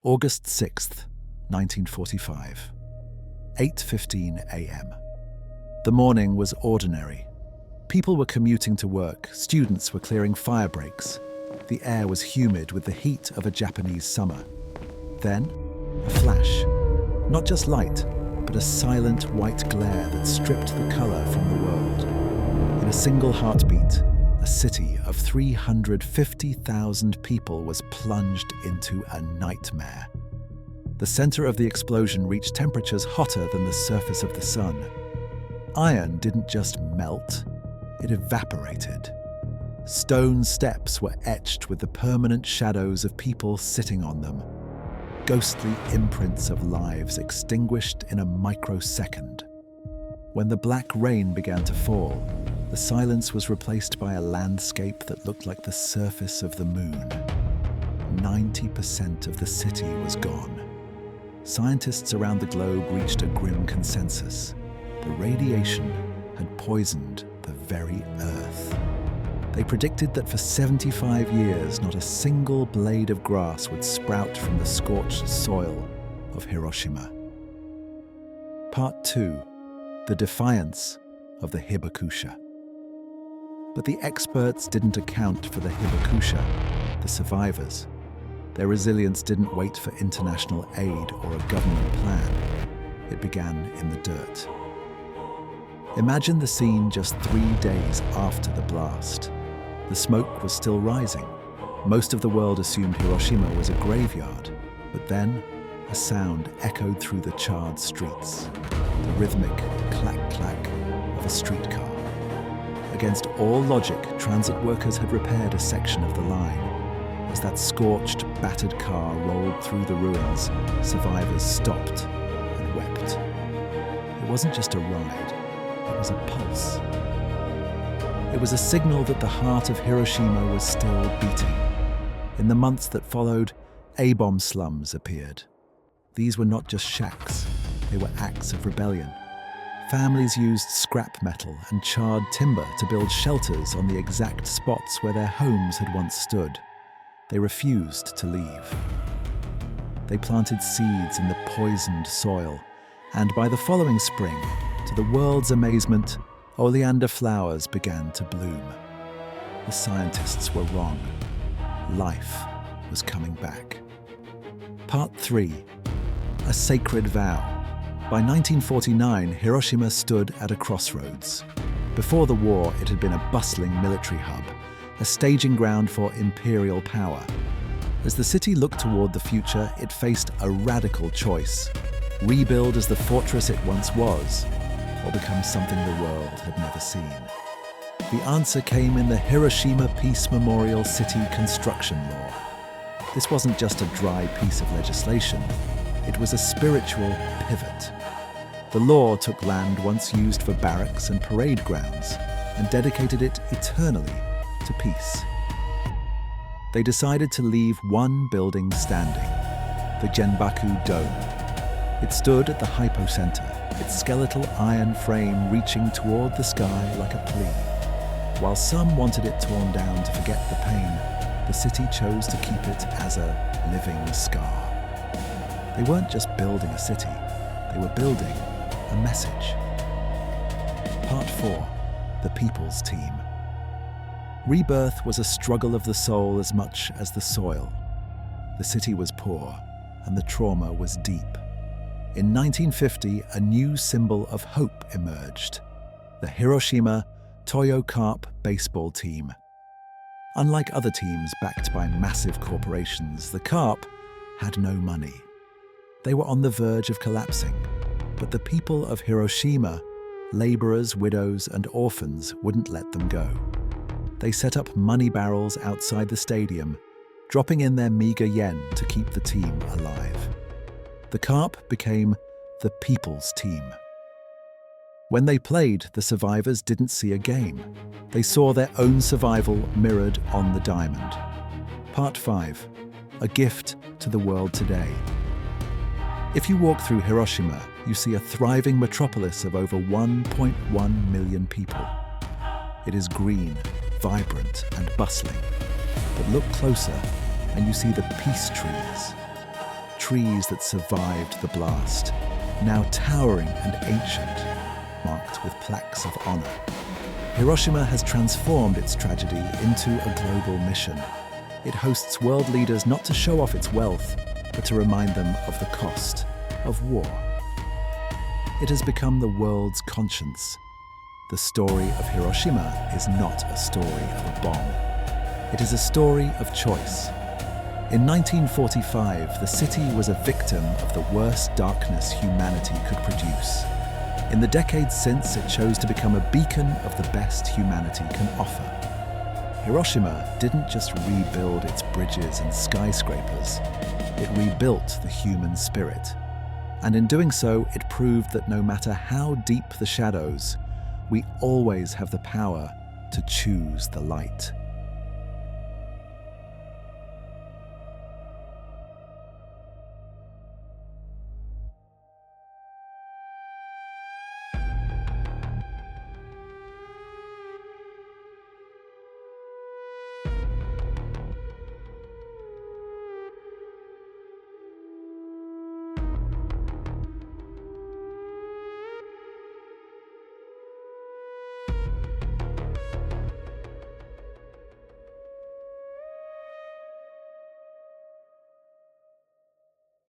August 6th, 1945, 8:15 a.m. The morning was ordinary. People were commuting to work, students were clearing fire breaks. The air was humid with the heat of a Japanese summer. Then, a flash. Not just light, but a silent white glare that stripped the color from the world. In a single heartbeat, a city of 350,000 people was plunged into a nightmare. The center of the explosion reached temperatures hotter than the surface of the sun. Iron didn't just melt, it evaporated. Stone steps were etched with the permanent shadows of people sitting on them. Ghostly imprints of lives extinguished in a microsecond. When the black rain began to fall, the silence was replaced by a landscape that looked like the surface of the moon. 90% of the city was gone. Scientists around the globe reached a grim consensus. The radiation had poisoned the very earth. They predicted that for 75 years, not a single blade of grass would sprout from the scorched soil of Hiroshima. Part 2. The Defiance of the Hibakusha. But the experts didn't account for the Hibakusha, the survivors. Their resilience didn't wait for international aid or a government plan. It began in the dirt. Imagine the scene just 3 days after the blast. The smoke was still rising. Most of the world assumed Hiroshima was a graveyard, but then a sound echoed through the charred streets, the rhythmic clack-clack of a streetcar. Against all logic, transit workers had repaired a section of the line. As that scorched, battered car rolled through the ruins, survivors stopped and wept. It wasn't just a ride, it was a pulse. It was a signal that the heart of Hiroshima was still beating. In the months that followed, A-bomb slums appeared. These were not just shacks, they were acts of rebellion. Families used scrap metal and charred timber to build shelters on the exact spots where their homes had once stood. They refused to leave. They planted seeds in the poisoned soil, and by the following spring, to the world's amazement, oleander flowers began to bloom. The scientists were wrong. Life was coming back. Part 3. A Sacred Vow. By 1949, Hiroshima stood at a crossroads. Before the war, it had been a bustling military hub, a staging ground for imperial power. As the city looked toward the future, it faced a radical choice: rebuild as the fortress it once was, or become something the world had never seen. The answer came in the Hiroshima Peace Memorial City Construction Law. This wasn't just a dry piece of legislation, it was a spiritual pivot. The law took land once used for barracks and parade grounds and dedicated it eternally to peace. They decided to leave one building standing, the Genbaku Dome. It stood at the hypocenter, its skeletal iron frame reaching toward the sky like a plea. While some wanted it torn down to forget the pain, the city chose to keep it as a living scar. They weren't just building a city, they were building a message. Part 4. The People's Team. Rebirth was a struggle of the soul as much as the soil. The city was poor, and the trauma was deep. In 1950, a new symbol of hope emerged: the Hiroshima Toyo Carp baseball team. Unlike other teams backed by massive corporations, the Carp had no money. They were on the verge of collapsing, but the people of Hiroshima, laborers, widows, and orphans, wouldn't let them go. They set up money barrels outside the stadium, dropping in their meager yen to keep the team alive. The Carp became the People's Team. When they played, the survivors didn't see a game. They saw their own survival mirrored on the diamond. Part 5. A gift to the world today. If you walk through Hiroshima, you see a thriving metropolis of over 1.1 million people. It is green, vibrant, and bustling. But look closer, and you see the peace trees. trees that survived the blast, now towering and ancient, marked with plaques of honor. Hiroshima has transformed its tragedy into a global mission. It hosts world leaders not to show off its wealth, but to remind them of the cost of war. It has become the world's conscience. The story of Hiroshima is not a story of a bomb. It is a story of choice. In 1945, the city was a victim of the worst darkness humanity could produce. In the decades since, it chose to become a beacon of the best humanity can offer. Hiroshima didn't just rebuild its bridges and skyscrapers, it rebuilt the human spirit. And in doing so, it proved that no matter how deep the shadows, we always have the power to choose the light.